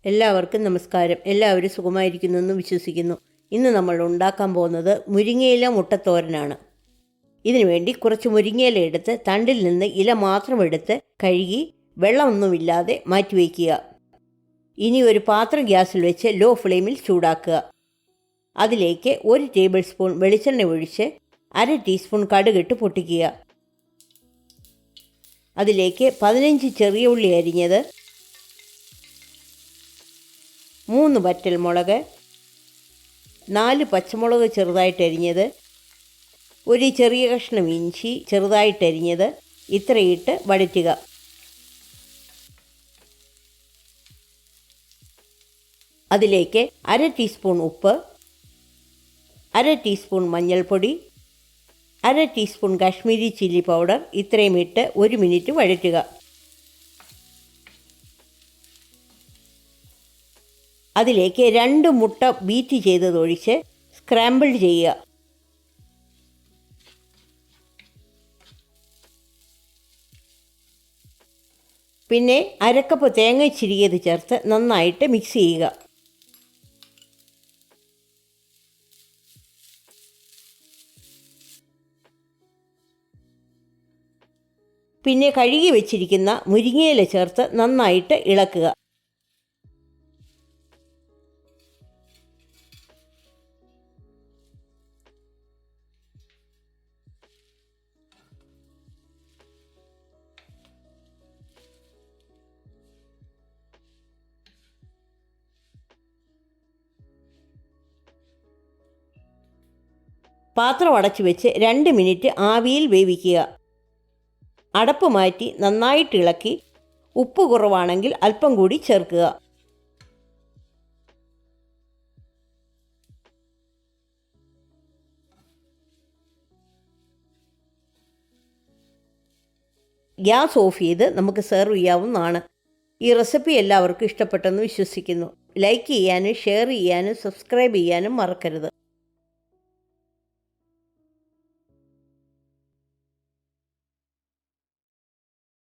എല്ലാവർക്കും നമസ്കാരം. എല്ലാവരും സുഖമായിരിക്കുന്നെന്ന് വിശ്വസിക്കുന്നു. ഇന്ന് നമ്മൾ ഉണ്ടാക്കാൻ പോകുന്നത് മുരിങ്ങയില മുട്ടത്തോരനാണ്. ഇതിനുവേണ്ടി കുറച്ച് മുരിങ്ങയില എടുത്ത് തണ്ടിൽ നിന്ന് ഇല മാത്രം എടുത്ത് കഴുകി വെള്ളമൊന്നുമില്ലാതെ മാറ്റിവെക്കുക. ഇനി ഒരു പാത്രം ഗ്യാസിൽ വെച്ച് ലോ ഫ്ലെയിമിൽ ചൂടാക്കുക. അതിലേക്ക് 1 ടേബിൾ സ്പൂൺ വെളിച്ചെണ്ണ ഒഴിച്ച് 1/2 ടീസ്പൂൺ കടുകിട്ട് പൊട്ടിക്കുക. അതിലേക്ക് 15 ചെറിയ ഉള്ളി അരിഞ്ഞത്, 3 വറ്റൽമുളക്, 4 പച്ചമുളക് ചെറുതായിട്ടരിഞ്ഞത്, ഒരു ചെറിയ കഷ്ണം ഇഞ്ചി ചെറുതായിട്ടരിഞ്ഞത്, ഇത്രയിട്ട് വഴറ്റുക. അതിലേക്ക് 1/2 ടീസ്പൂൺ ഉപ്പ്, 1/2 ടീസ്പൂൺ മഞ്ഞൾപ്പൊടി, 1/2 ടീസ്പൂൺ കാശ്മീരി ചില്ലി പൗഡർ ഇത്രയും ഇട്ട് 1 മിനിറ്റ് വഴറ്റുക. അതിലേക്ക് 2 മുട്ട ബീറ്റ് ചെയ്തതൊഴിച്ച് സ്ക്രാമ്പിൾ ചെയ്യുക. പിന്നെ 1/2 കപ്പ് തേങ്ങ ചിരികിയത് ചേർത്ത് നന്നായിട്ട് മിക്സ് ചെയ്യുക. പിന്നെ കഴുകി വെച്ചിരിക്കുന്ന മുരിങ്ങയില ചേർത്ത് നന്നായിട്ട് ഇളക്കുക. പാത്രം അടച്ചു വെച്ച് 2 മിനിറ്റ് ആവിയിൽ വേവിക്കുക. അടപ്പ് മാറ്റി നന്നായിട്ട് ഇളക്കി ഉപ്പ് കുറവാണെങ്കിൽ അല്പം കൂടി ചേർക്കുക. ഗ്യാസ് ഓഫ് ചെയ്ത് നമുക്ക് സെർവ് ചെയ്യാവുന്നതാണ്. ഈ റെസിപ്പി എല്ലാവർക്കും ഇഷ്ടപ്പെട്ടെന്ന് വിശ്വസിക്കുന്നു. ലൈക്ക് ചെയ്യാനും ഷെയർ ചെയ്യാനും സബ്സ്ക്രൈബ് ചെയ്യാനും മറക്കരുത്.